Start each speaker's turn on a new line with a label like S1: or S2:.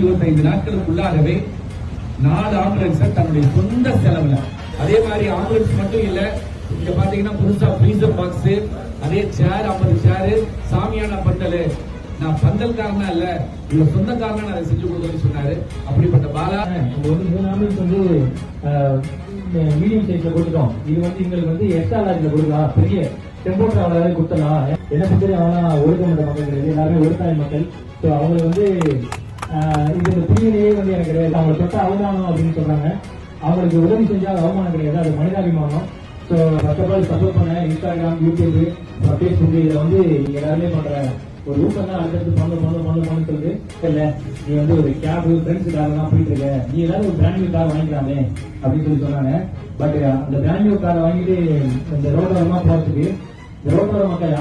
S1: 25 நாட்களுக்குள்ளாகவே 4 ambulance தன்னுடைய சொந்த செலவுல, அதே மாதிரி ஆம்புலன்ஸ் மட்டும் இல்ல, இங்க பாத்தீங்கன்னா புதுசா ஃப்ரீசர் பாக்ஸ், அதே சேர் 50 சேரு, சாமியான பந்தல். நான் பந்தல்காரனா இல்ல, இவங்க சொந்தக்காரனா அதை செஞ்சு கொடுக்கணும்னு சொன்னாரு. அப்படிப்பட்ட பாலா
S2: நம்ம வந்து 3 ஆம்புலன்ஸ் வந்து மீடியம் சைஸ்ல கொடுத்துட்டோம். இது வந்து எங்களுக்கு வந்து எக்ஸ்ட்ரா லார்ஜ்ல கொடுக்கலாம், பெரிய டெம்போ டிராவலரே கொடுத்தலாம். என்ன பத்தி அவங்களாம் ஒடுக்கப்பட்ட மக்கள் கிடையாது, எல்லாருமே ஒடுக்காத மக்கள். ஸோ அவங்களுக்கு வந்து இந்த பிரிவினையே வந்து எனக்கு கிடையாது. அவங்களை தொட்ட அவமானம் அப்படின்னு சொல்றாங்க. அவங்களுக்கு உதவி செஞ்சா அவமானம் கிடையாது, அது மனிதாபிமானம். So first of all support பண்ண இன்ஸ்டாகிராம், யூடியூப், ஃபேஸ்புக் இதில் வந்து நீங்க எல்லாருமே பண்ற ஒரு ஊக்கம் தான் அடுத்தடுத்து பண்ணு சொல்லுது. இல்ல நீ வந்து ஒரு கேப் ஃப்ரெண்ட்ஸ் காரெல்லாம் போயிட்டு இருக்க, நீ ஏதாவது ஒரு பிராண்ட் நியூ கார் வாங்கிக்கலாமே அப்படின்னு சொன்னாங்க. பட் அந்த பிராண்ட் நியூ காரை வாங்கிட்டு இந்த ரோட்டோரமா போறதுக்கு இந்த ரோட்டோர மக்கள்